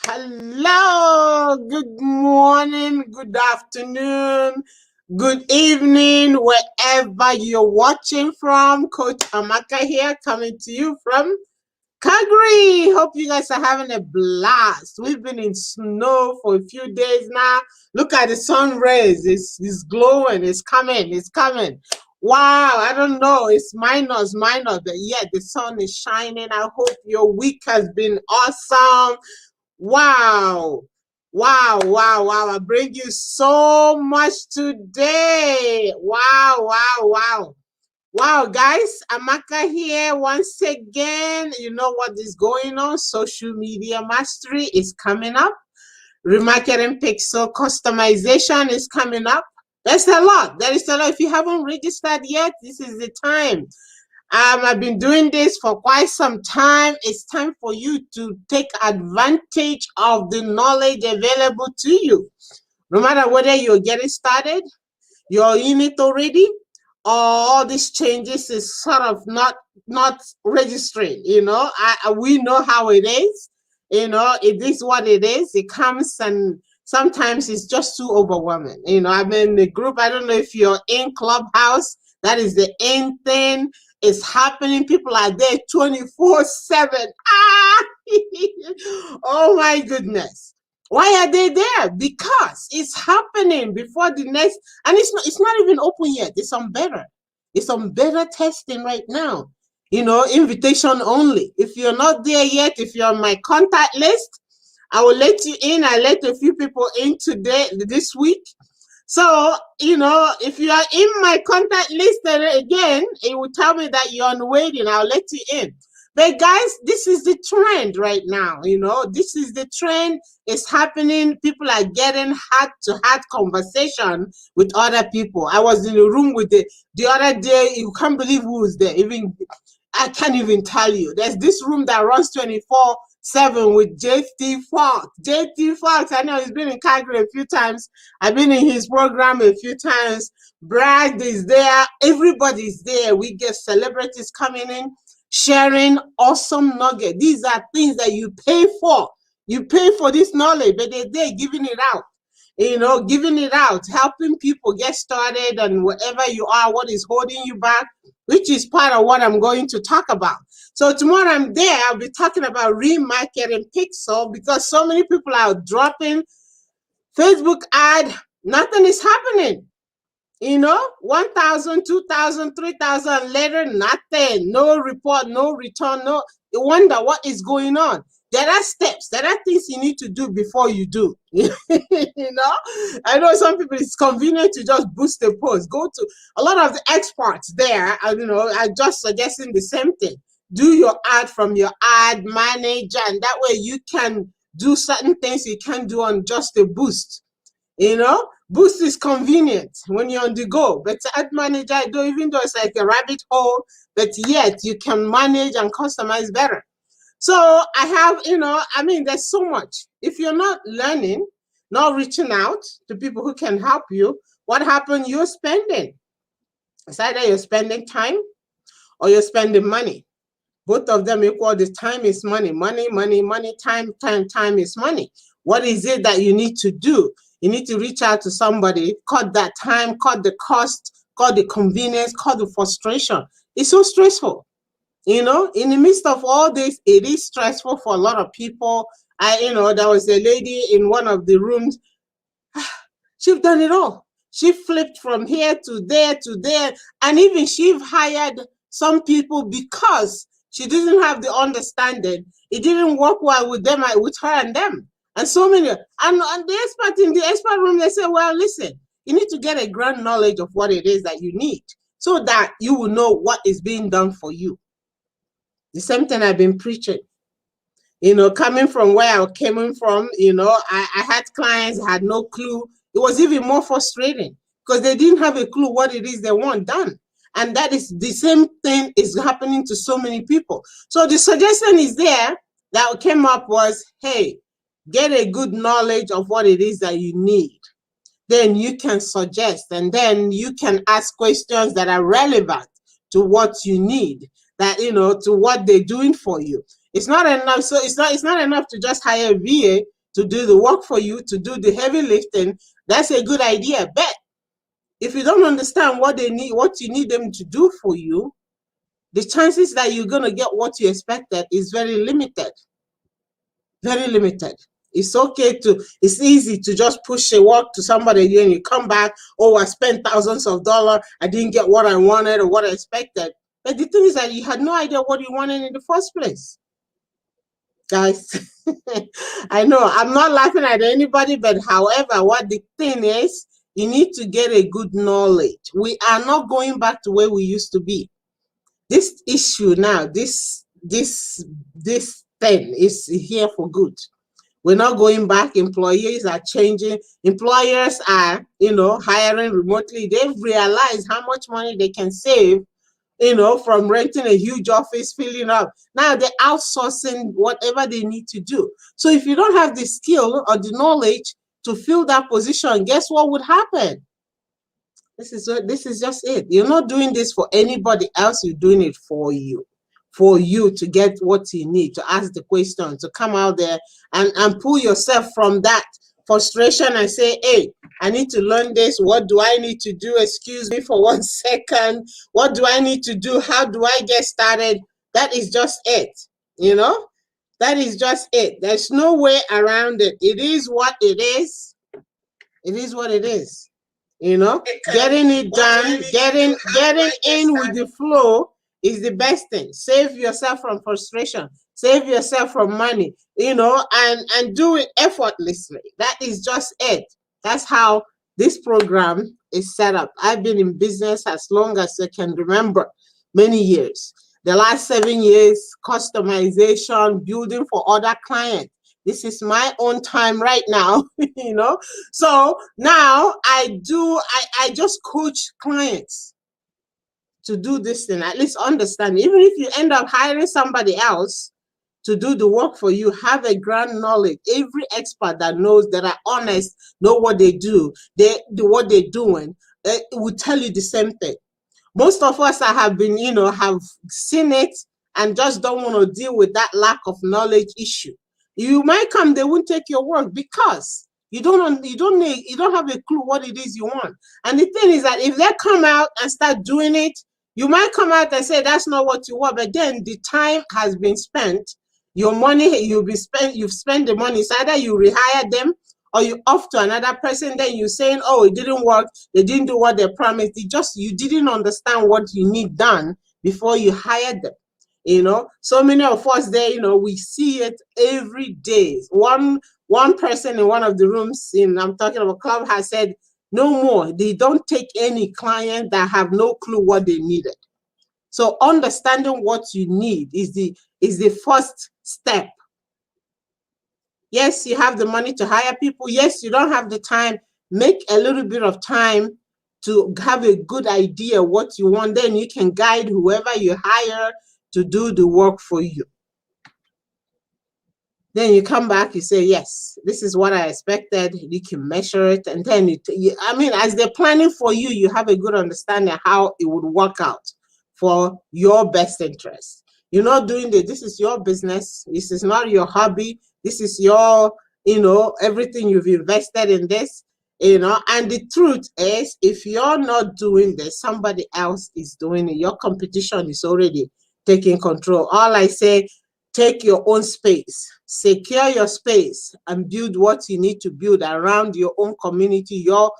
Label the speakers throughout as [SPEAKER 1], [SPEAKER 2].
[SPEAKER 1] Hello, good morning, good afternoon, good evening, wherever you're watching from. Coach Amaka here, coming to you from Calgary. Hope you guys are having a blast. We've been in snow for a few days now. Look at the sun rays. It's glowing. It's coming. It's coming. Wow, I don't know. It's minus, but yet the sun is shining. I hope your week has been awesome. Wow. Wow. I bring you so much today. Wow. Wow, guys. Amaka here once again. You know what is going on? Social media mastery is coming up. Remarketing pixel customization is coming up. There's a lot. There is a lot. If you haven't registered yet, this is the time. I've been doing this for quite some time. It's time for you to take advantage of the knowledge available to you. No matter whether you're getting started, you're in it already, or all these changes is sort of not registering. We know how it is. It is what it is. It comes, and sometimes it's just too overwhelming. I'm in the group. I don't know if you're in Clubhouse. That is the end thing. It's happening. People are there 24/7. Oh my goodness. Why are they there? Because it's happening before the next, and it's not even open yet. It's on beta. It's on beta testing right now. Invitation only. If you're not there yet, if you're on my contact list, I will let you in. I let a few people in this week. So, if you are in my contact list, then again, it will tell me that you're on waiting. I'll let you in. But guys, this is the trend right now. This is the trend. It's happening. People are getting heart-to-heart conversation with other people. I was in a room with the other day. You can't believe who was there. I can't even tell you. There's this room that runs 24/7 with JT Fox. JT Fox, I know he's been in Calgary a few times. I've been in his program a few times. Brad is there. Everybody's there. We get celebrities coming in, sharing awesome nugget. These are things that you pay for. You pay for this knowledge, but they're there giving it out. Giving it out, helping people get started, and wherever you are, what is holding you back, which is part of what I'm going to talk about. So tomorrow I'm there, I'll be talking about remarketing pixel, because so many people are dropping Facebook ad, nothing is happening. 1,000, 2,000, 3,000 later, nothing, no report, no return, no. You wonder what is going on. There are steps, there are things you need to do before you do. I know some people, it's convenient to just boost the post. Go to a lot of the experts there, are just suggesting the same thing. Do your ad from your ad manager, and that way you can do certain things you can't do on just a boost. Boost is convenient when you're on the go, but ad manager, even though it's like a rabbit hole, but yet you can manage and customize better. So I have, there's so much. If you're not learning, not reaching out to people who can help you, what happened? You're spending. It's either you're spending time or you're spending money. Both of them equal. The time is money. Money, money, money, time is money. What is it that you need to do? You need to reach out to somebody, cut that time, cut the cost, cut the convenience, cut the frustration. It's so stressful. In the midst of all this, it is stressful for a lot of people. There was a lady in one of the rooms. She's done it all. She flipped from here to there, and even she hired some people because she didn't have the understanding. It didn't work well with them, with her and them. And so many, and the expert in the expert room, they say, well, listen, you need to get a grand knowledge of what it is that you need so that you will know what is being done for you. The same thing I've been preaching. Coming from where I came from, I had clients who had no clue. It was even more frustrating because they didn't have a clue what it is they want done. And that is the same thing is happening to so many people. So the suggestion is there that came up was, hey, get a good knowledge of what it is that you need. Then you can suggest, and then you can ask questions that are relevant to what you need, that, to what they're doing for you. It's not enough. So it's not enough to just hire a VA to do the work for you, to do the heavy lifting. That's a good idea. But if you don't understand what they need, what you need them to do for you, the chances that you're going to get what you expected is very limited. Very limited. It's easy to just push a work to somebody and you come back, oh, I spent thousands of dollars, I didn't get what I wanted or what I expected. But the thing is that you had no idea what you wanted in the first place. Guys, I know I'm not laughing at anybody, but however, what the thing is, you need to get a good knowledge. We are not going back to where we used to be. This issue now, this thing is here for good. We're not going back. Employees are changing. Employers are, hiring remotely. They've realized how much money they can save, from renting a huge office, filling up. Now they're outsourcing whatever they need to do. So if you don't have the skill or the knowledge to fill that position, guess what would happen? This is just it. You're not doing this for anybody else. You're doing it for you to get what you need, to ask the question, to come out there and pull yourself from that frustration and say, hey, I need to learn this. What do I need to do? Excuse me for 1 second. What do I need to do? How do I get started? That is just it. That is just it. There's no way around it. It is what it is. It is what it is. Getting it done, getting in with the flow is the best thing. Save yourself from frustration. Save yourself from money, and do it effortlessly. That is just it. That's how this program is set up. I've been in business as long as I can remember, many years. The last 7 years, customization, building for other clients. This is my own time right now, So now I just coach clients to do this thing, at least understand. Even if you end up hiring somebody else to do the work for you, have a grand knowledge. Every expert that knows, that are honest, know what they do, what they're doing, will tell you the same thing. Most of us have been, have seen it and just don't want to deal with that lack of knowledge issue. You might come, they won't take your work because you don't have a clue what it is you want. And the thing is that if they come out and start doing it, you might come out and say that's not what you want, but then the time has been spent, your money, you've spent the money. So either you rehire them or you off to another person, then you're saying, oh, it didn't work, they didn't do what they promised. You didn't understand what you need done before you hired them. So many of us there, we see it every day. One person in one of the rooms, I'm talking about club, has said, no more. They don't take any client that have no clue what they needed. So understanding what you need is the first step. Yes, you have the money to hire people. Yes, you don't have the time. Make a little bit of time to have a good idea what you want. Then you can guide whoever you hire to do the work for you. Then you come back, you say, yes, this is what I expected. You can measure it. And then, I mean, as they're planning for you, you have a good understanding how it would work out for your best interest. You're not doing this. This is your business. This is not your hobby. This is your, everything you've invested in this, And the truth is, if you're not doing this, somebody else is doing it. Your competition is already taking control. All I say, take your own space, secure your space, and build what you need to build around your own community, your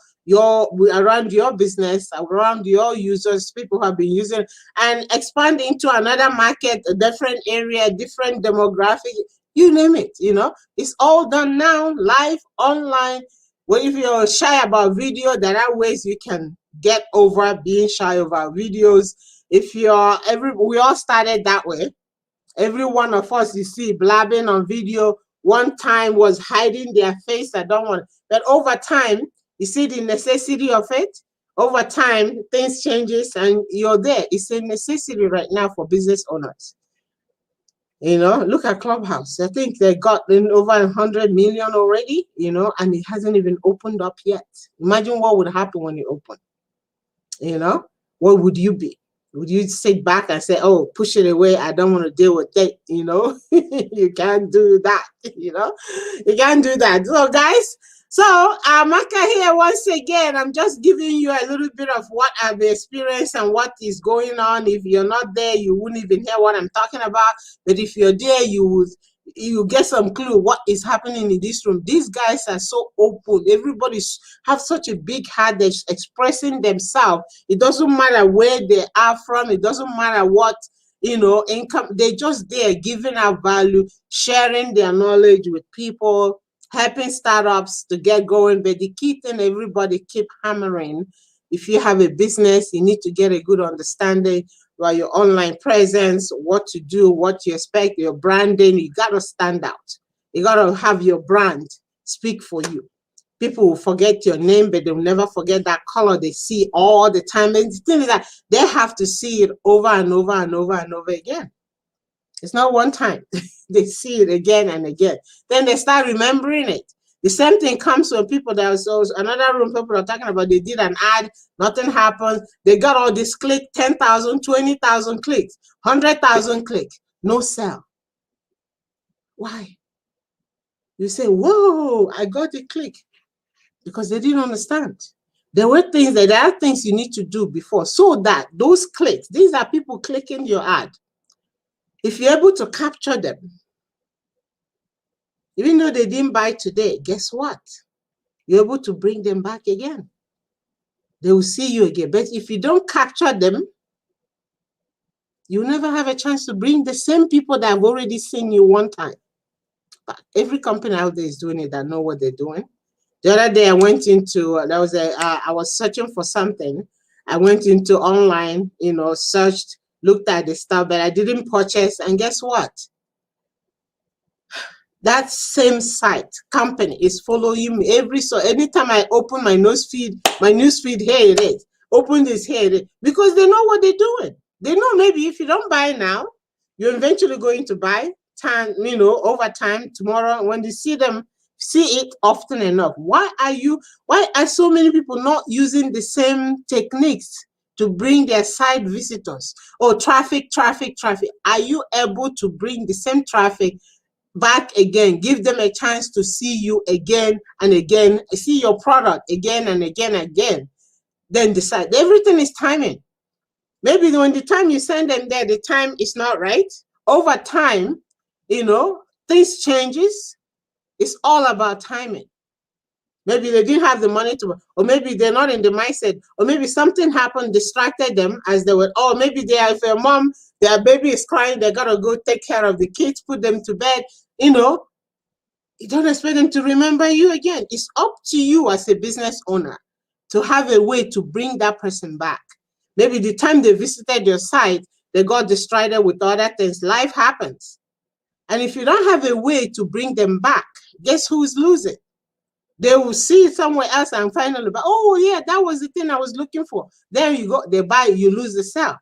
[SPEAKER 1] around your business, around your users, people who have been using, and expand into another market, a different area, different demographic, you name it. It's all done now, live, online. Well, if you're shy about video, there are ways you can get over being shy about videos. If we all started that way. Every one of us you see blabbing on video one time was hiding their face. I don't want, but over time, you see the necessity of it. Over time, things changes and you're there. It's a necessity right now for business owners. Look at Clubhouse. I think they got in over 100 million already, and it hasn't even opened up yet. Imagine what would happen when it opened. What would you be? Would you sit back and say, oh, push it away, I don't want to deal with it, You can't do that, You can't do that. So, guys, Maka here once again. I'm just giving you a little bit of what I've experienced and what is going on. If you're not there, you wouldn't even hear what I'm talking about. But if you're there, you get some clue what is happening in this room. These guys are so open. Everybody have such a big heart. They're expressing themselves. It doesn't matter where they are from. It doesn't matter what income. They're just there giving out value, sharing their knowledge with people, helping startups to get going. But the key thing, everybody keep hammering. If you have a business, you need to get a good understanding about your online presence, what to do, what you expect, your branding. You got to stand out. You got to have your brand speak for you. People will forget your name, but they'll never forget that color they see all the time. And the thing is that they have to see it over and over and over and over again. It's not one time. They see it again and again. Then they start remembering it. The same thing comes when people, there was another room people are talking about, they did an ad, nothing happened. They got all this click, 10,000, 20,000 clicks, 100,000 clicks, no sell. Why? You say, whoa, I got a click. Because they didn't understand. There are things you need to do before so that those clicks, these are people clicking your ad. If you're able to capture them, even though they didn't buy today, guess what? You're able to bring them back again. They will see you again. But if you don't capture them, you'll never have a chance to bring the same people that have already seen you one time. But every company out there is doing it that know what they're doing. The other day I went into, I was searching for something. I went into online, searched, looked at the stuff, but I didn't purchase. And guess what? That same site company is following me so anytime I open my newsfeed, here it is. Open this, here it is. Because they know what they're doing. They know maybe if you don't buy now, you're eventually going to buy time, over time, tomorrow, when they see it often enough. Why are so many people not using the same techniques to bring their side visitors? Oh, traffic. Are you able to bring the same traffic back again? Give them a chance to see you again and again, see your product again and again. Then decide. Everything is timing. Maybe when the time you send them there, the time is not right. Over time, things changes. It's all about timing. Maybe they didn't have the money to, or maybe they're not in the mindset, or maybe something happened, distracted them as they were, or maybe if a mom, their baby is crying, they gotta go take care of the kids, put them to bed, you don't expect them to remember you again. It's up to you as a business owner to have a way to bring that person back. Maybe the time they visited your site, they got distracted with other things. Life happens. And if you don't have a way to bring them back, guess who's losing? They will see it somewhere else and finally buy. Oh, yeah, that was the thing I was looking for. There you go. They buy, you lose the sale.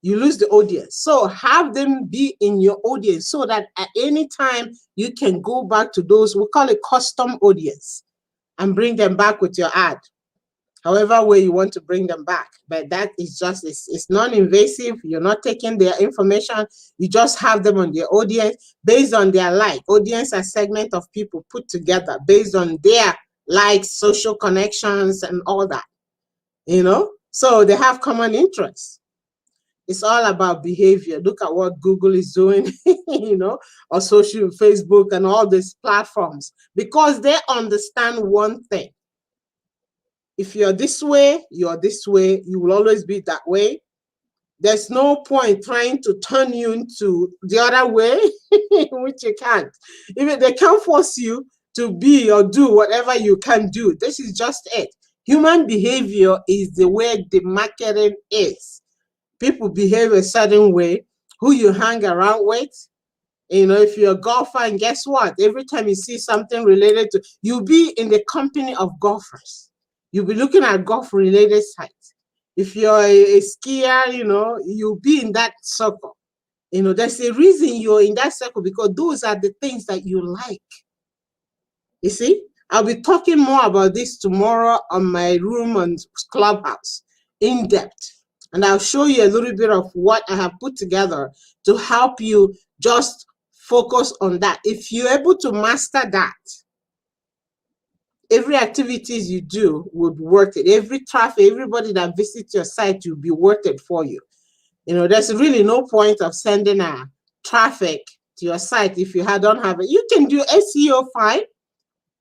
[SPEAKER 1] you lose the audience. So have them be in your audience so that at any time you can go back to those, we call it custom audience, and bring them back with your ad. However way you want to bring them back. But that is just, it's non-invasive. You're not taking their information. You just have them on their audience based on their like. Audience, a segment of people put together based on their likes, social connections, and all that. So they have common interests. It's all about behavior. Look at what Google is doing, or social, Facebook, and all these platforms, because they understand one thing. If you're this way, you're this way, you will always be that way. There's no point trying to turn you into the other way, which you can't. Even they can't force you to be or do whatever you can do. This is just it. Human behavior is the way the marketing is. People behave a certain way. Who you hang around with, if you're a golfer, and guess what? Every time you see something related to, you'll be in the company of golfers. You'll be looking at golf-related sites. If you're a skier, you'll be in that circle. There's a reason you're in that circle, because those are the things that you like. You see? I'll be talking more about this tomorrow on my room on Clubhouse, in depth. And I'll show you a little bit of what I have put together to help you just focus on that. If you're able to master that, every activities you do would worth it. Every traffic, everybody that visits your site will be worth it for you. There's really no point of sending a traffic to your site if you don't have it. You can do SEO fine.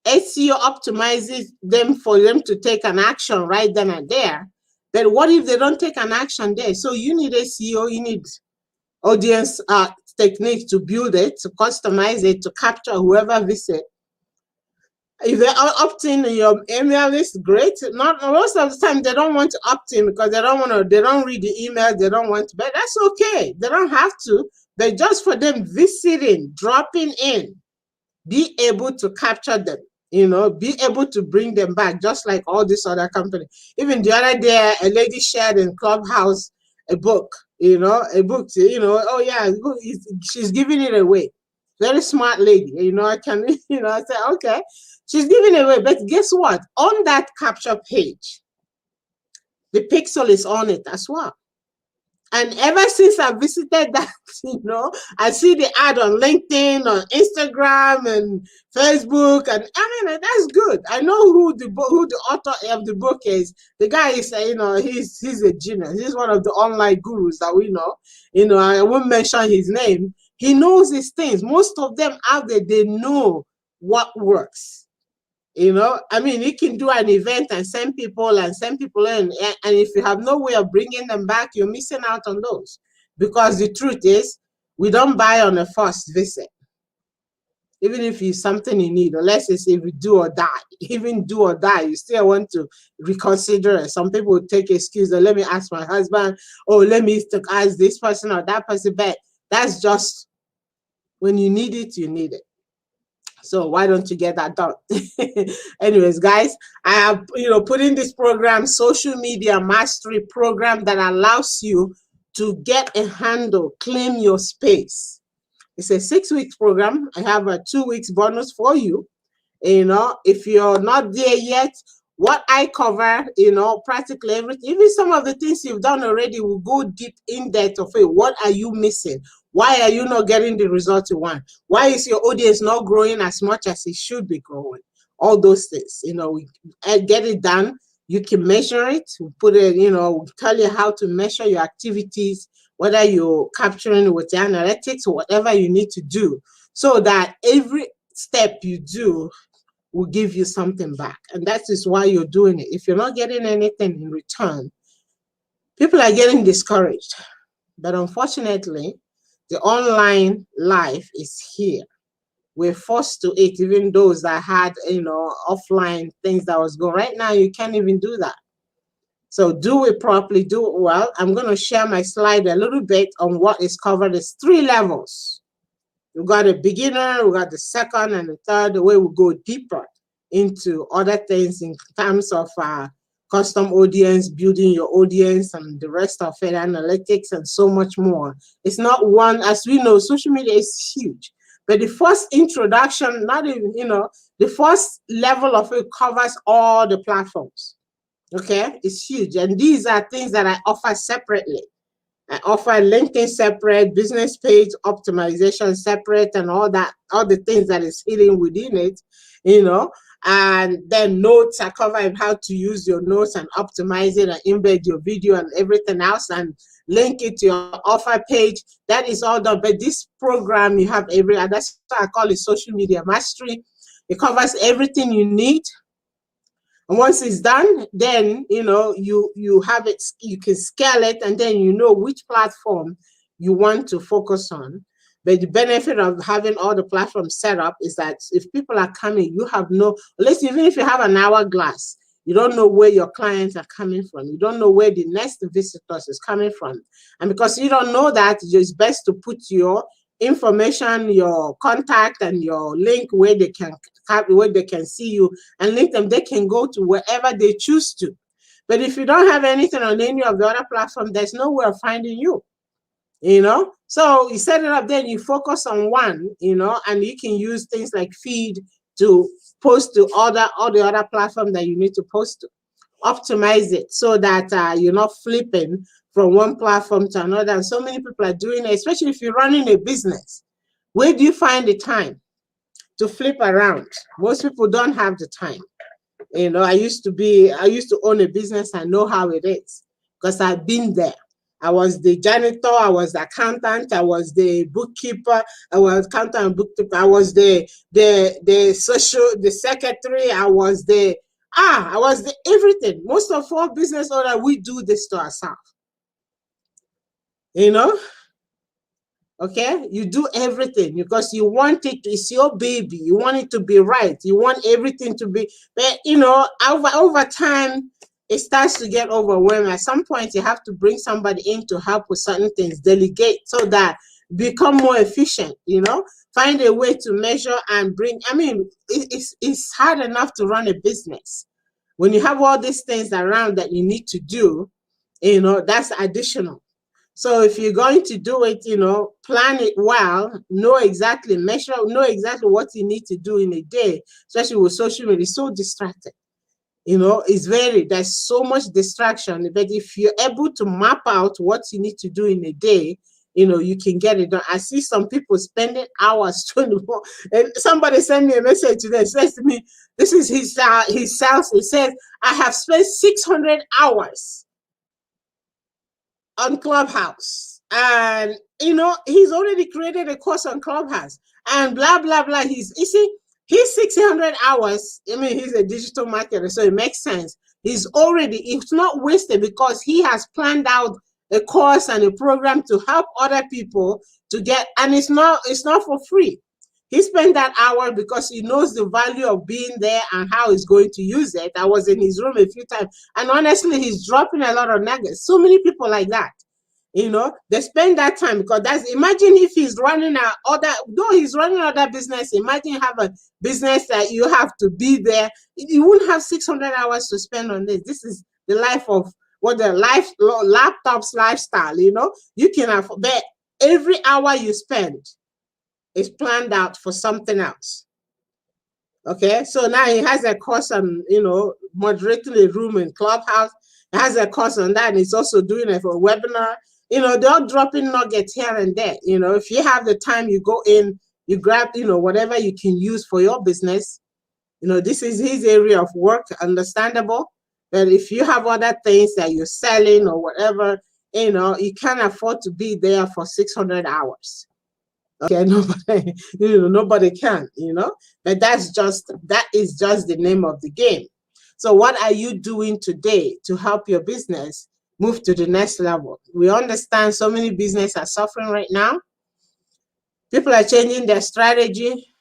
[SPEAKER 1] SEO optimizes them for them to take an action right then and there. But what if they don't take an action there? So you need SEO, you need audience techniques to build it, to customize it, to capture whoever visits. If they are opting in your email list, great. Not most of the time they don't want to opt in because they don't read the email, they don't want to, but that's okay. They don't have to. But just for them visiting, dropping in, be able to capture them, be able to bring them back, just like all these other companies. Even the other day, a lady shared in Clubhouse a book, oh yeah, she's giving it away. Very smart lady, I can, I said, okay, she's giving it away. But guess what? On that capture page, the pixel is on it as well. And ever since I visited that, I see the ad on LinkedIn, on Instagram, and Facebook, and I mean that's good. I know who the author of the book is. The guy is, he's a genius. He's one of the online gurus that we know. I won't mention his name. He knows these things. Most of them out there, they know what works. I mean, you can do an event and send people in, and if you have no way of bringing them back, you're missing out on those. Because the truth is, we don't buy on a first visit. Even if it's something you need, unless it's if you do or die. Even do or die, you still want to reconsider it. Some people would take excuse, let me ask my husband, or let me ask this person or that person, but that's just when you need it, you need it. So why don't you get that done? Anyways, guys, I have put in this program, social media mastery program, that allows you to get a handle, claim your space. It's a 6 weeks program. I have a 2 weeks bonus for you. If you're not there yet, what I cover, practically everything, even some of the things you've done already, will go deep in depth of it. What are you missing? Why are you not getting the results you want? Why is your audience not growing as much as it should be growing? All those things, we get it done. You can measure it. We put it, we tell you how to measure your activities, whether you're capturing with the analytics or whatever you need to do, so that every step you do will give you something back. And that is why you're doing it. If you're not getting anything in return, people are getting discouraged. But unfortunately, the online life is here. We're forced to it, even those that had, offline things that was going. Right now, you can't even do that. So do it properly, do it well. I'm going to share my slide a little bit on what is covered. There's 3 levels. We've got a beginner, we've got the second, and the third, the way we go deeper into other things in terms of custom audience, building your audience, and the rest of it, analytics, and so much more. It's not one, as we know, social media is huge. But the first introduction, not even, the first level of it covers all the platforms. Okay, it's huge. And these are things that I offer separately. I offer LinkedIn separate, business page optimization separate, and all that, all the things that is hidden within it, you know. And then notes, I cover how to use your notes and optimize it and embed your video and everything else and link it to your offer page. That is all done. But this program, you have that's why I call it social media mastery. It covers everything you need. And once it's done, then you have it, you can scale it, and then you know which platform you want to focus on. But the benefit of having all the platforms set up is that if people are coming, you have no, unless even if you have an hourglass, you don't know where your clients are coming from. You don't know where the next visitors is coming from. And because you don't know that, it's best to put your information, your contact, and your link where they can see you and link them. They can go to wherever they choose to. But if you don't have anything on any of the other platforms, there's no way of finding you. So you set it up, then you focus on one, and you can use things like feed to post to all the other platforms that you need to post to. Optimize it so that you're not flipping from one platform to another. And so many people are doing it, especially if you're running a business. Where do you find the time to flip around? Most people don't have the time. I used to own a business. I know how it is because I've been there. I was the janitor, I was the accountant, I was the bookkeeper, I was accountant and bookkeeper, I was the secretary, I was the everything. Most of all business owners, we do this to ourselves. Okay, you do everything because you want it. It's your baby. You want it to be right. You want everything to be. But over time, it starts to get overwhelming. At some point, you have to bring somebody in to help with certain things. Delegate so that become more efficient. Find a way to measure and bring. I mean, it's hard enough to run a business when you have all these things around that you need to do. That's additional. So if you're going to do it, plan it well, measure, know exactly what you need to do in a day, especially with social media. It's so distracted. There's so much distraction. But if you're able to map out what you need to do in a day, you can get it done. I see some people spending hours 24. And somebody sent me a message today. It says to me, this is his sales. It says, I have spent 600 hours on Clubhouse, and he's already created a course on Clubhouse and blah blah blah. He's 600 hours. I mean, he's a digital marketer, so it makes sense. It's not wasted because he has planned out a course and a program to help other people to get, and it's not for free. He spent that hour because he knows the value of being there and how he's going to use it. I was in his room a few times, and honestly, he's dropping a lot of nuggets. So many people like that. They spend that time because imagine if he's running he's running other business. Imagine you have a business that you have to be there. You wouldn't have 600 hours to spend on this. This is the life of laptop's lifestyle. You can afford, but every hour you spend is planned out for something else. Okay, so now he has a course on moderating a room in Clubhouse. He has a course on that, and he's also doing it for a webinar. They're dropping nuggets here and there. If you have the time, you go in, you grab whatever you can use for your business. This is his area of work, understandable. But if you have other things that you're selling or whatever, you can't afford to be there for 600 hours. Okay, nobody can, but that is just the name of the game. So what are you doing today to help your business move to the next level? We understand so many businesses are suffering right now. People are changing their strategy,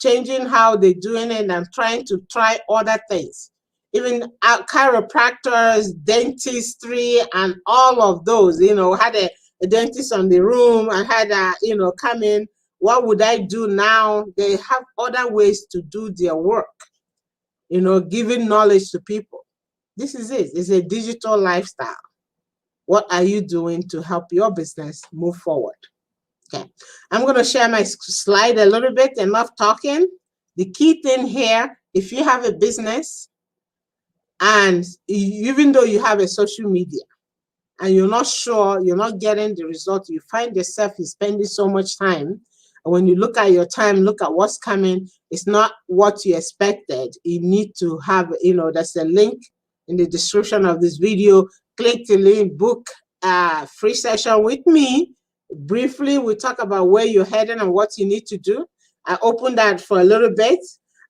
[SPEAKER 1] changing how they're doing it and trying other things. Even chiropractors, dentistry, and all of those, had a dentist on the room and had come in. What would I do now? They have other ways to do their work, giving knowledge to people. This is it. It's a digital lifestyle. What are you doing to help your business move forward? Okay. I'm going to share my slide a little bit, enough talking. The key thing here, if you have a business and even though you have a social media and you're not sure, you're not getting the result, you find yourself you spending so much time. And when you look at your time, look at what's coming, it's not what you expected. You need to have, there's a link in the description of this video. Click the link, book a free session with me. Briefly, we talk about where you're heading and what you need to do. I open that for a little bit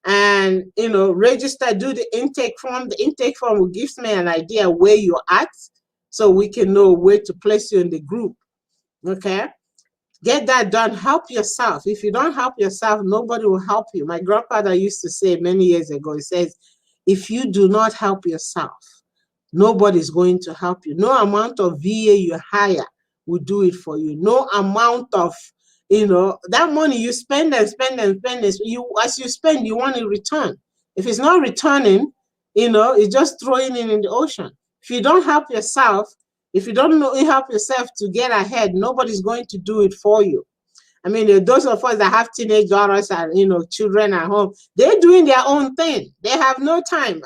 [SPEAKER 1] and, register, do the intake form. The intake form will give me an idea where you're at so we can know where to place you in the group. Okay? Get that done. Help yourself. If you don't help yourself, nobody will help you. My grandfather used to say many years ago, he says, if you do not help yourself, nobody's going to help you. No amount of VA you hire will do it for you. No amount of, that money you spend and spend and spend, as you spend, you want to return. If it's not returning, it's just throwing it in the ocean. If you don't help yourself, if you don't help yourself to get ahead, nobody's going to do it for you. I mean, those of us that have teenage daughters and, children at home, they're doing their own thing. They have no time.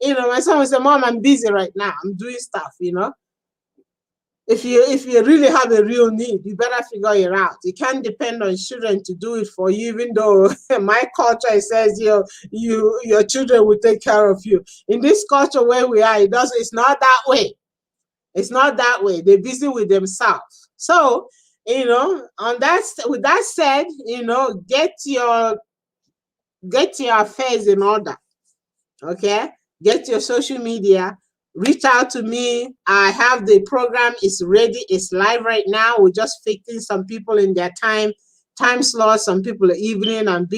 [SPEAKER 1] My son will say, Mom, I'm busy right now. I'm doing stuff, If you really have a real need, you better figure it out. You can't depend on children to do it for you, even though my culture says your children will take care of you. In this culture where we are, it's not that way. It's not that way. They're busy with themselves. So, with that said, get your affairs in order. Okay? Get your social media. Reach out to me. I have the program. It's ready. It's live right now. We're just fitting some people in their time slots. Some people are evening and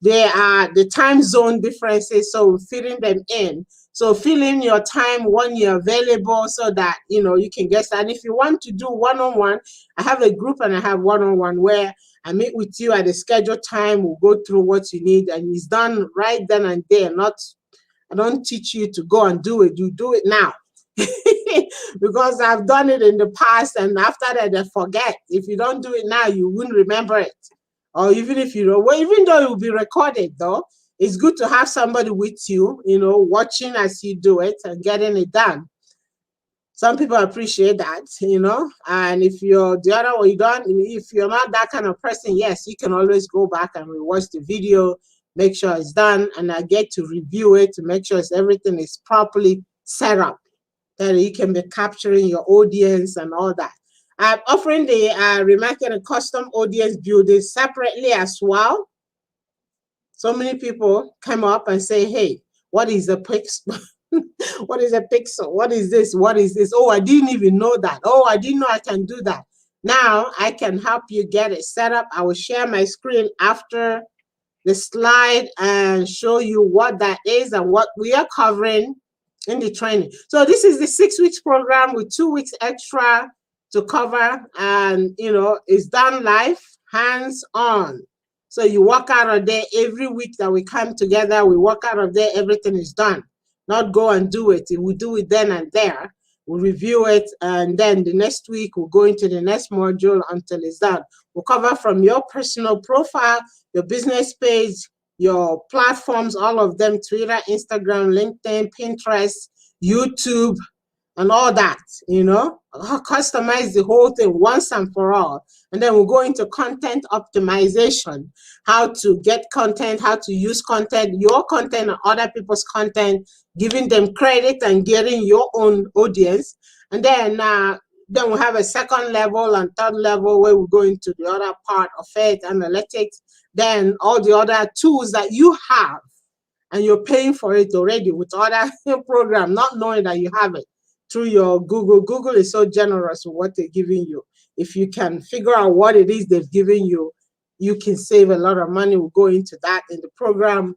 [SPEAKER 1] there are the time zone differences. So we're fitting them in. So fill in your time when you're available so that, you can get started. And if you want to do one-on-one, I have a group and I have one-on-one where I meet with you at a scheduled time. We'll go through what you need and it's done right then and there. I don't teach you to go and do it. You do it now. Because I've done it in the past and after that I forget. If you don't do it now, you wouldn't remember it. Or even if you don't, even though it will be recorded though, it's good to have somebody with you, watching as you do it and getting it done. Some people appreciate that, and if you're the other way, if you're not that kind of person, yes, you can always go back and rewatch the video, make sure it's done, and I get to review it to make sure everything is properly set up, that you can be capturing your audience and all that. I'm offering the remarketing and custom audience building separately as well. So many people come up and say, hey, what is a pixel? What is a pixel? What is this? What is this? Oh, I didn't even know that. Oh, I didn't know I can do that. Now I can help you get it set up. I will share my screen after the slide and show you what that is and what we are covering in the training. So this is the 6 weeks program with 2 weeks extra to cover, and it's done live, hands on. So you walk out of there every week that we come together, we walk out of there, everything is done. Not go and do it. We do it then and there. We'll review it, and then the next week we'll go into the next module until it's done. We'll cover from your personal profile, your business page, your platforms, all of them, Twitter, Instagram, LinkedIn, Pinterest, YouTube, and all that, customize the whole thing once and for all. And then we'll go into content optimization, how to get content, how to use content, your content and other people's content, giving them credit and getting your own audience. And then we'll have a second level and third level where we go into the other part of it, analytics, then all the other tools that you have and you're paying for it already with other program, not knowing that you have it through your Google. Google is so generous with what they're giving you. If you can figure out what it is they've given you, you can save a lot of money. We'll go into that in the program.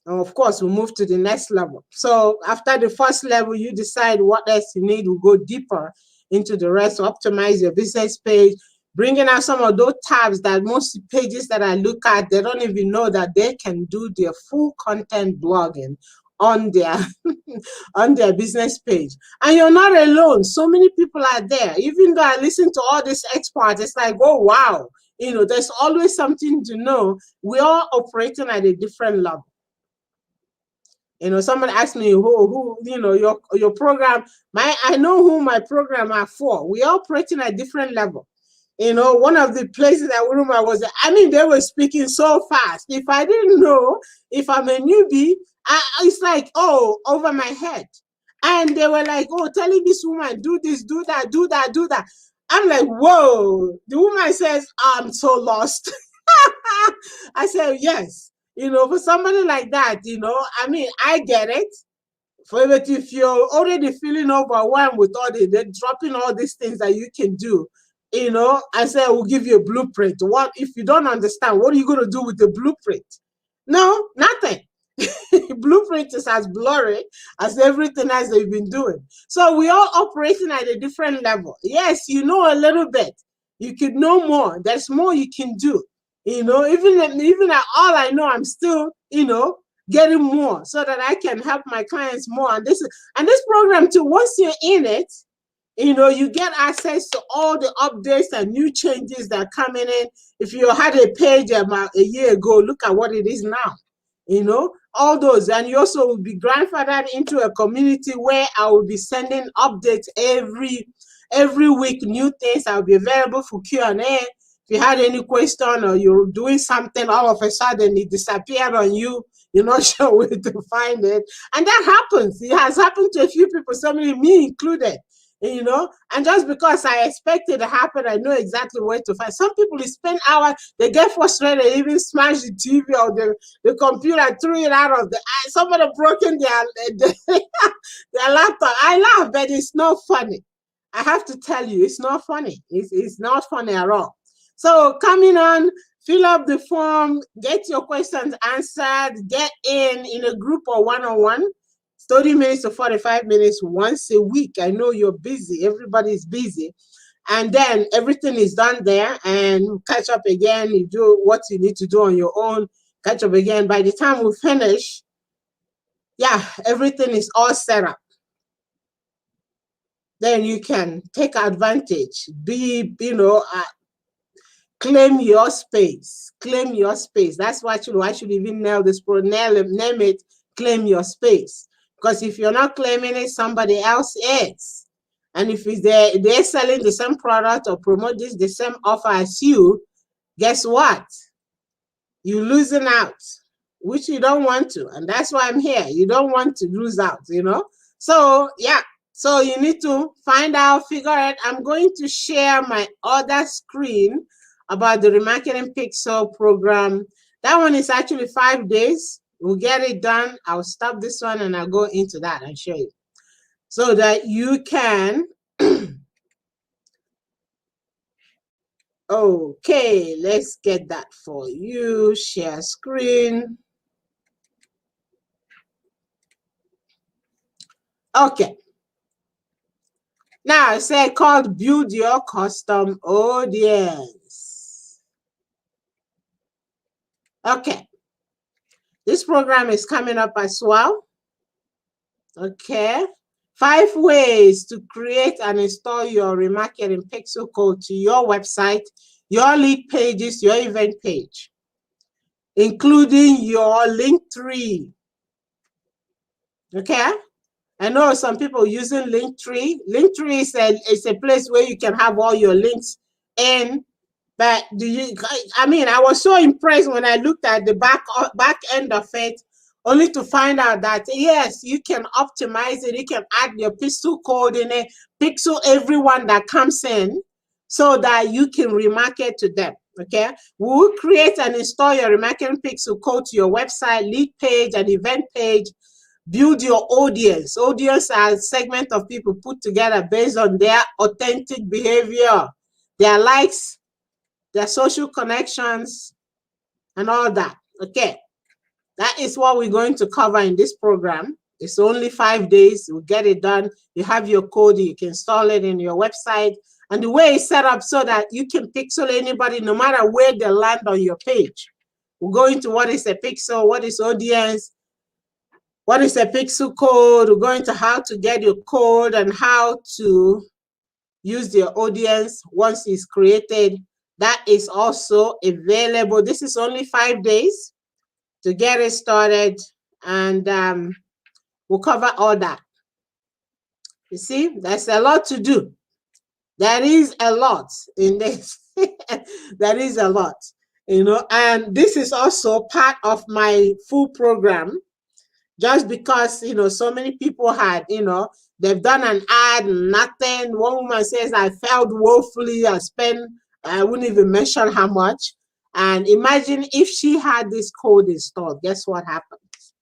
[SPEAKER 1] And of course, we'll move to the next level. So after the first level, you decide what else you need. We'll go deeper into the rest, optimize your business page, bringing out some of those tabs that most pages that I look at, they don't even know that they can do their full content blogging on their on their business page. And you're not alone. So many people are there. Even though I listen to all these experts, it's like, oh wow, there's always something to know. We're all operating at a different level. Someone asked me who your program. I know who my program are for. We're operating at different level. One of the places I was, they were speaking so fast. If I didn't know, if I'm a newbie, it's like, oh, over my head. And they were like, oh, telling this woman, do this, do that, do that, do that. I'm like, whoa. The woman says, I'm so lost. I said, yes. For somebody like that, I get it. But if you're already feeling overwhelmed with all they're dropping all these things that you can do, I say, we'll give you a blueprint. What if you don't understand? What are you going to do with the blueprint? No, nothing. Blueprint is as blurry as everything else they've been doing. So we all operating at a different level. Yes, you know a little bit. You could know more. There's more you can do. Even at all I know, I'm still, getting more so that I can help my clients more. And this program too, once you're in it, you get access to all the updates and new changes that are coming in. If you had a page about a year ago, look at what it is now. All those. And you also will be grandfathered into a community where I will be sending updates every week, new things. I'll be available for Q&A. If you had any question or you're doing something, all of a sudden it disappeared on you, you're not sure where to find it. And that happens. It has happened to a few people, some of me included. And just because I expect it to happen, I know exactly where to find. Some people, they spend hours, they get frustrated, they even smash the TV or the computer, threw it out of the eye. Somebody broken their laptop. I laugh, but it's not funny. I have to tell you, it's not funny. It's not funny at all. So coming on, fill up the form, get your questions answered, get in a group or one-on-one. 30 minutes to 45 minutes once a week. I know you're busy. Everybody's busy. And then everything is done there, and catch up again. You do what you need to do on your own. Catch up again. By the time we finish, everything is all set up. Then you can take advantage. Claim your space. Claim your space. That's why I should even name it, claim your space. Because if you're not claiming it, somebody else is. And if they're selling the same product or promoting the same offer as you, guess what? You're losing out, which you don't want to. And that's why I'm here. You don't want to lose out, So, so you need to find out, figure out. I'm going to share my other screen about the Remarketing Pixel program. That one is actually 5 days. We'll get it done. I'll stop this one and I'll go into that and show you so that you can. Okay, let's get that for you. Share screen. Okay. Now I say called Build Your Custom Audience. Okay. This program is coming up as well. Okay. 5 ways to create and install your Remarketing Pixel code to your website, your lead pages, your event page, including your link tree. Okay. I know some people using Linktree. Linktree is a place where you can have all your links in. But I was so impressed when I looked at the back end of it, only to find out that, yes, you can optimize it. You can add your pixel code in it, pixel everyone that comes in so that you can remarket to them. Okay. We will create and install your Remarketing Pixel code to your website, lead page, and event page. Build your audience. Audience are a segment of people put together based on their authentic behavior, their likes, their social connections, and all that. Okay. That is what we're going to cover in this program. It's only 5 days. We'll get it done. You have your code. You can install it in your website. And the way it's set up so that you can pixel anybody no matter where they land on your page. We'll go into what is a pixel, what is audience, What is a pixel code? We're going to how to get your code and how to use your audience once it's created. That is also available. This is only 5 days to get it started, and we'll cover all that. You see, there's a lot to do. There is a lot in this. There is a lot, and this is also part of my full program. Just because, so many people had, they've done an ad, nothing. One woman says, I failed woefully. I wouldn't even mention how much. And imagine if she had this code installed, guess what happens?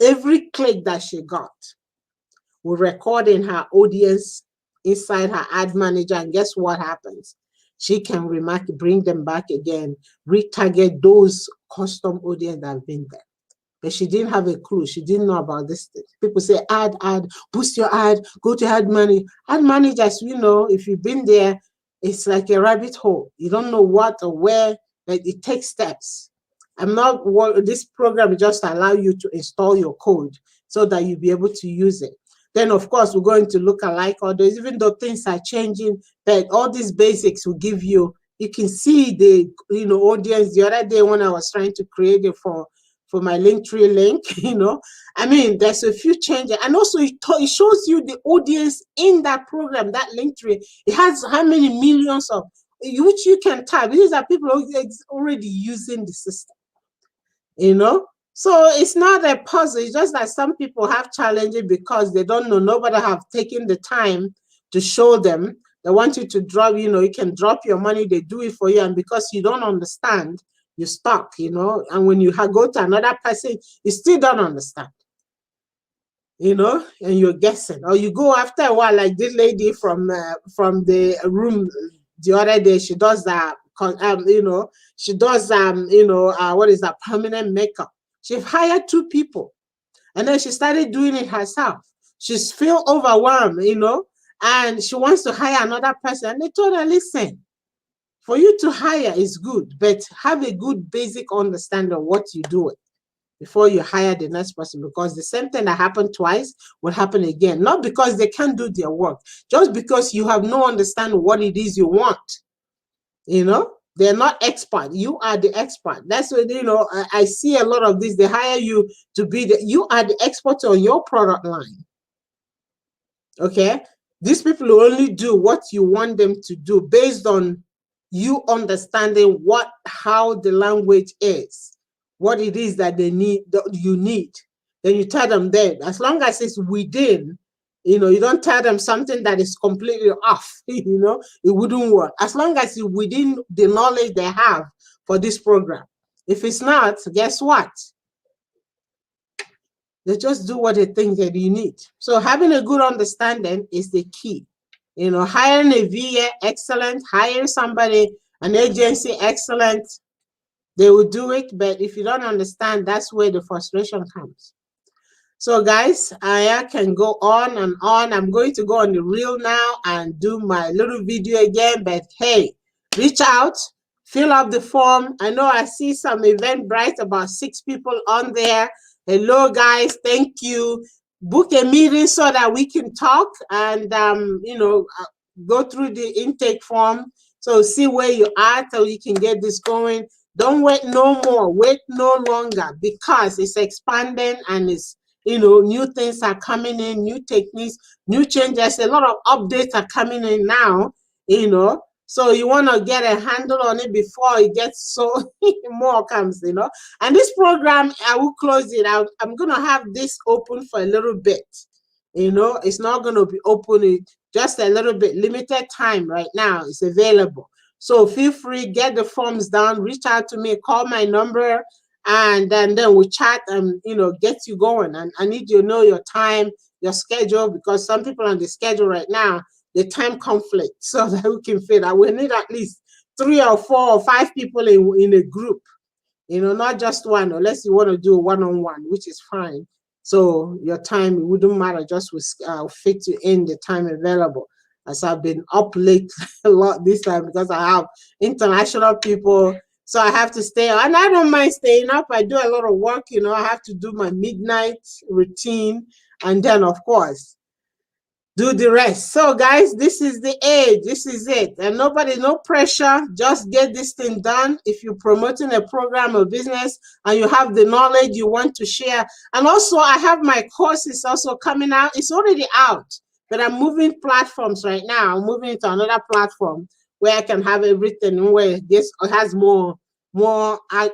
[SPEAKER 1] Every click that she got will record in her audience inside her ad manager. And guess what happens? She can bring them back again, retarget those custom audience that have been there. But she didn't have a clue. She didn't know about this thing. People say, ad, boost your ad, go to ad money. Ad managers, if you've been there, it's like a rabbit hole. You don't know what or where, but it takes steps. This program just allow you to install your code so that you'll be able to use it. Then, of course, we're going to look alike others, even though things are changing, but all these basics will give you can see the, audience. The other day when I was trying to create it for my Linktree link, there's a few changes. And also it shows you the audience in that program, that Linktree. It has how many millions of, which you can type. These are people already using the system, So it's not a puzzle. It's just that some people have challenges because they don't know. Nobody have taken the time to show them. They want you to drop, you can drop your money. They do it for you. And because you don't understand, you're stuck, and when you go to another person, you still don't understand, and you're guessing. Or you go after a while, like this lady from the room the other day, she does that, she does, what is that, permanent makeup. She hired 2 people, and then she started doing it herself. She's feel overwhelmed, and she wants to hire another person. And they told her, listen, for you to hire is good, but have a good basic understanding of what you do before you hire the next person, because the same thing that happened twice will happen again. Not because they can't do their work, just because you have no understanding what it is you want. They're not expert. You are the expert. That's what, I see a lot of this. They hire you to be you are the expert on your product line. Okay? These people will only do what you want them to do based on you understanding how the language is, what it is that they need, you need. Then you tell them that as long as it's within, you don't tell them something that is completely off, it wouldn't work. As long as it's within the knowledge they have for this program. If it's not, guess what? They just do what they think that you need. So having a good understanding is the key. Hiring a VA, excellent. Hiring somebody, an agency, excellent. They will do it, but if you don't understand, that's where the frustration comes. So guys, I can go on and on. I'm going to go on the reel now and do my little video again, but hey, reach out, fill up the form. I know I see some Eventbrite, about 6 people on there. Hello guys, thank you. Book a meeting so that we can talk and go through the intake form. So see where you are so you can get this going. Don't wait no more, wait no longer, because it's expanding and it's, new things are coming in, new techniques, new changes. A lot of updates are coming in now, so you want to get a handle on it before it gets so more comes, And this program, I will close it out. I'm going to have this open for a little bit. It's not going to be open just a little bit. Limited time right now is available. So feel free, get the forms done, reach out to me, call my number, and then we chat and, get you going. And I need you to know your time, your schedule, because some people on the schedule right now, the time conflict, so that we can fit. I will need at least 3 or 4 or 5 people in a group, not just one, unless you want to do one-on-one, which is fine. So your time, it wouldn't matter, just will fit you in the time available. As I've been up late a lot this time because I have international people. So I have to stay, and I don't mind staying up. I do a lot of work, I have to do my midnight routine, and then of course do the rest. So guys, this is the age, this is it, and nobody, no pressure, just get this thing done. If you're promoting a program or business and you have the knowledge you want to share, and also I have my courses also coming out. It's already out, but I'm moving platforms right now. I'm moving to another platform where I can have everything, where this has more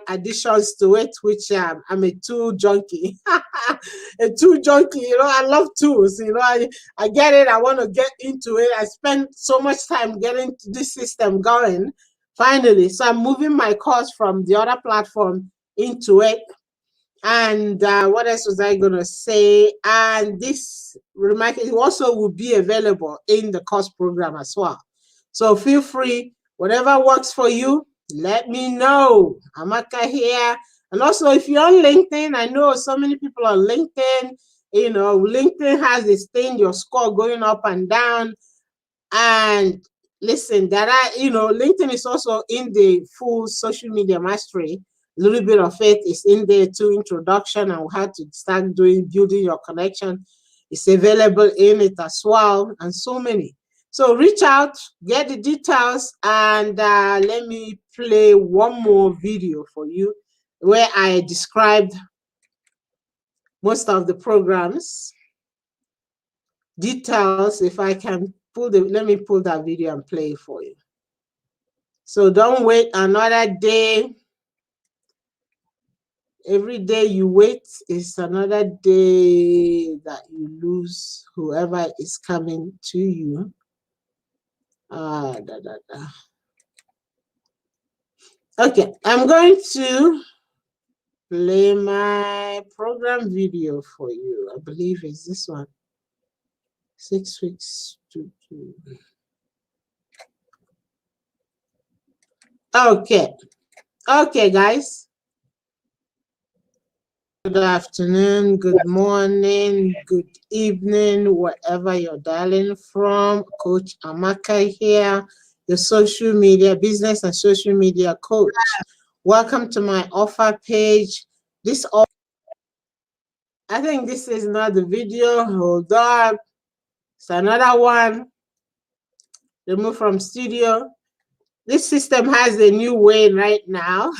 [SPEAKER 1] additions to it, which I'm a tool junkie. A tool junkie, I love tools. I get it. I want to get into it. I spend so much time getting this system going finally. So I'm moving my course from the other platform into it. And what else was I going to say? And this remark, it also will be available in the course program as well. So feel free, whatever works for you, let me know. Amaka here. And also, if you're on LinkedIn, I know so many people on LinkedIn. LinkedIn has this thing, your score going up and down. And listen, LinkedIn is also in the full social media mastery. A little bit of it is in there too, introduction and how to start building your connection. It's available in it as well, and so many. So reach out, get the details, and let me play one more video for you where I described most of the programs. Details, if I can let me pull that video and play it for you. So don't wait another day. Every day you wait is another day that you lose whoever is coming to you. Okay, I'm going to play my program video for you. I believe it's this one. 6 weeks to 2. Okay, guys. Good afternoon, good morning, good evening, wherever you're dialing from. Coach Amaka here, your social media, business and social media coach. Welcome to my offer page. I think this is not the video. Hold on. It's another one. Remove from studio. This system has a new way right now.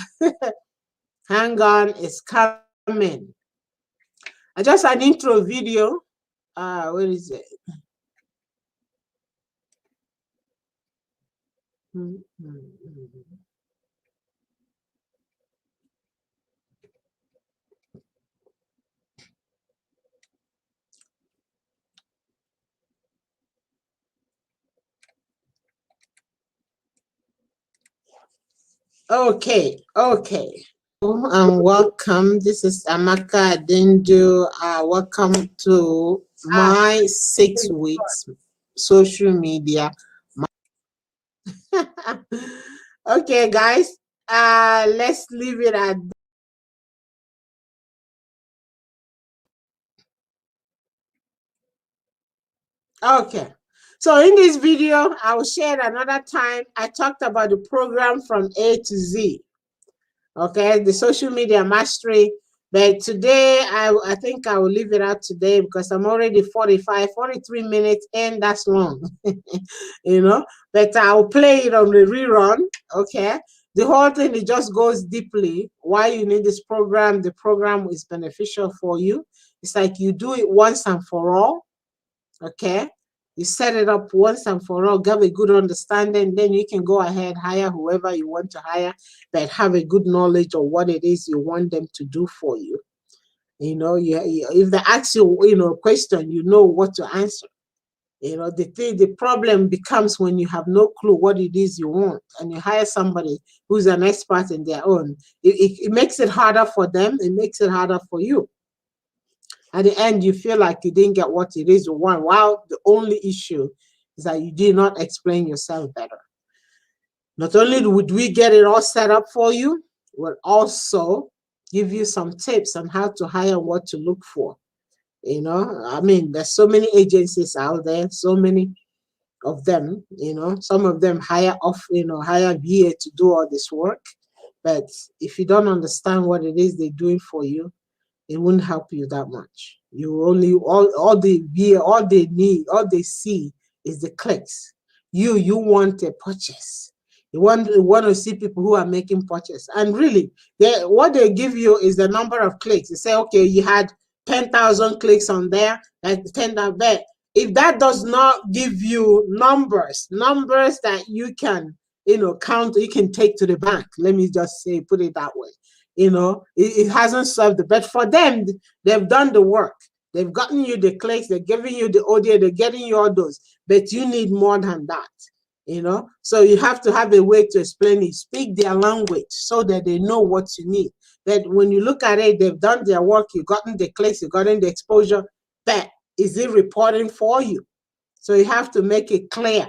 [SPEAKER 1] Hang on, it's coming. I just an intro video. Where is it? Okay. And welcome. This is Amaka Adendu. Welcome to my 6 weeks social media. Okay, guys. Let's leave it at. Okay. So in this video, I will share another time. I talked about the program from A to Z. Okay, the social media mastery. But today, I think I will leave it out today because I'm already 43 minutes in. That's long, But I'll play it on the rerun, okay? The whole thing, it just goes deeply. Why you need this program. The program is beneficial for you. It's like you do it once and for all, okay? You set it up once and for all, get a good understanding, then you can go ahead, hire whoever you want to hire, but have a good knowledge of what it is you want them to do for you. If they ask you, a question, you know what to answer. The problem becomes when you have no clue what it is you want and you hire somebody who's an expert in their own. It makes it harder for them. It makes it harder for you. At the end, you feel like you didn't get what it is you want. Wow, the only issue is that you did not explain yourself better. Not only would we get it all set up for you, we'll also give you some tips on how to hire, what to look for. There's so many agencies out there, so many of them, some of them hire VA to do all this work. But if you don't understand what it is they're doing for you, it won't help you that much. You only all they hear, all they need, all they see is the clicks. You want a purchase. You want to see people who are making purchase. And really, what they give you is the number of clicks. They say, okay, you had 10,000 clicks on there, that's 10,000 there. If that does not give you numbers that you can, count, you can take to the bank. Let me just say, put it that way. It hasn't served it. But for them, they've done the work. They've gotten you the clicks, they're giving you the audio, they're getting you all those. But you need more than that. So you have to have a way to explain it, speak their language so that they know what you need. That when you look at it, they've done their work, you've gotten the clicks, you've gotten the exposure, but is it reporting for you? So you have to make it clear.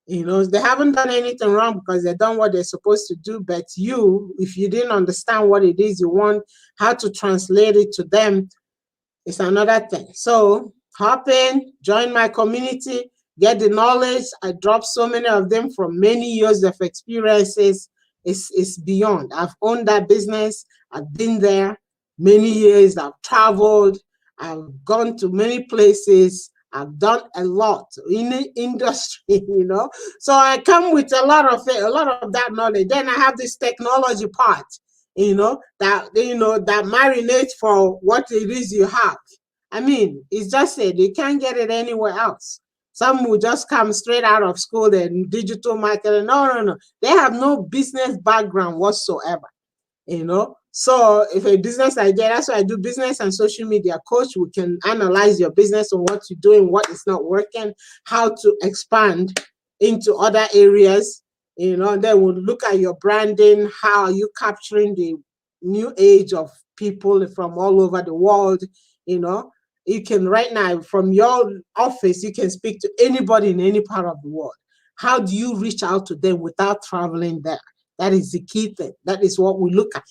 [SPEAKER 1] They haven't done anything wrong because they've done what they're supposed to do. But if you didn't understand what it is you want, how to translate it to them, it's another thing. So hop in, join my community, get the knowledge. I dropped so many of them from many years of experiences. It's beyond. I've owned that business. I've been there many years. I've traveled. I've gone to many places. I've done a lot in the industry, So I come with a lot of that knowledge. Then I have this technology part, that marinates for what it is you have. I mean, it's just said you can't get it anywhere else. Some will just come straight out of school and digital marketing. No. They have no business background whatsoever, So if a business idea, that's why I do business and social media coach. We can analyze your business on what you're doing, what is not working, how to expand into other areas. Then we'll look at your branding. How are you capturing the new age of people from all over the world? You can right now from your office, you can speak to anybody in any part of the world. How do you reach out to them without traveling there? That is the key thing. That is what we look at.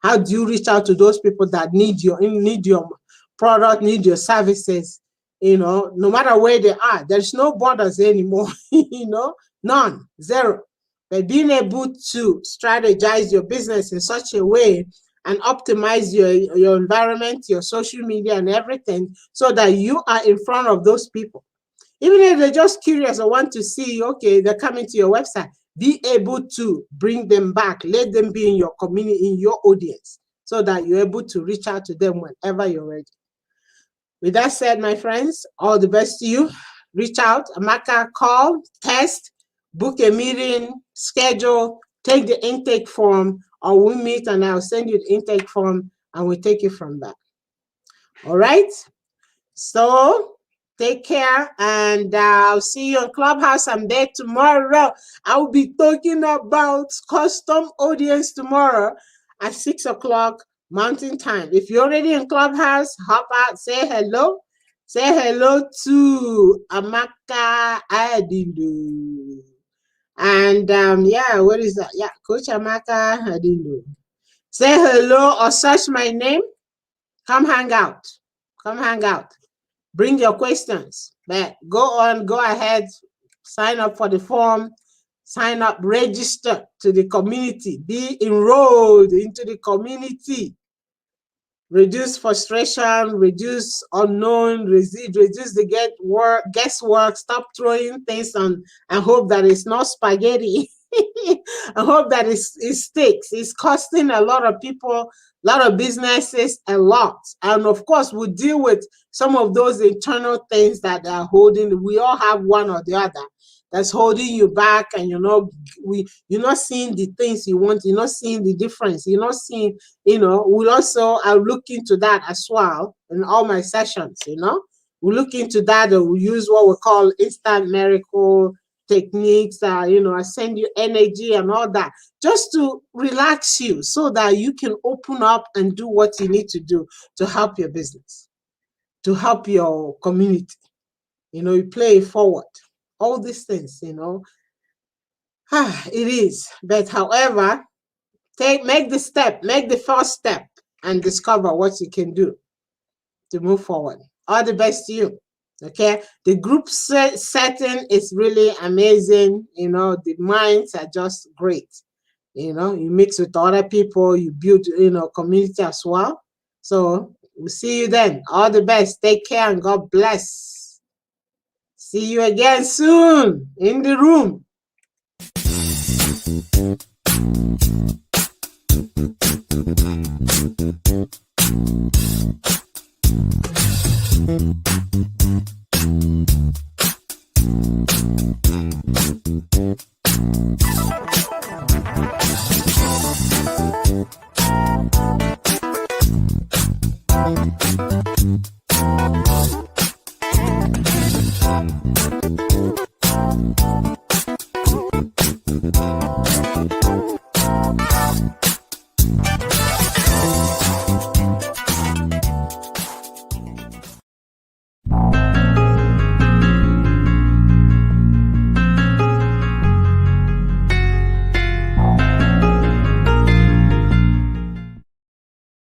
[SPEAKER 1] How do you reach out to those people that need your product, need your services? No matter where they are, there's no borders anymore. None, zero. But being able to strategize your business in such a way and optimize your environment, your social media, and everything, so that you are in front of those people. Even if they're just curious or want to see, okay, they're coming to your website, be able to bring them back, let them be in your community, in your audience, so that you're able to reach out to them whenever you're ready. With that said, my friends, all the best to you. Reach out, Amaka, call, test, book a meeting, schedule, take the intake form, or we meet and I'll send you the intake form and we'll take it from that. All right? So take care, and I'll see you on Clubhouse. I'm there tomorrow. I'll be talking about custom audience tomorrow at 6 o'clock Mountain Time. If you're already in Clubhouse, hop out, say hello. Say hello to Amaka Adindu. And what is that? Yeah, Coach Amaka Adindu. Say hello or search my name. Come hang out. Come hang out. Bring your questions. But go ahead, sign up for the form, sign up, register to the community, be enrolled into the community. Reduce frustration, reduce unknown, reduce the guesswork, stop throwing things on and hope that it's not spaghetti. I hope that it sticks. It's costing a lot of people, a lot of businesses a lot. And of course, we deal with some of those internal things that are holding. We all have one or the other that's holding you back, and you're not seeing the things you want. You're not seeing the difference. You're not seeing, we'll also look into that as well in all my sessions. We look into that, and we use what we call instant miracle techniques. I send you energy and all that just to relax you so that you can open up and do what you need to do to help your business, to help your community. You play it forward. All these things, it is. But however, make the first step and discover what you can do to move forward. All the best to you. Okay, the group setting is really amazing. The minds are just great. You mix with other people, you build, community as well. So we'll see you then. All the best. Take care and God bless. See you again soon in the room.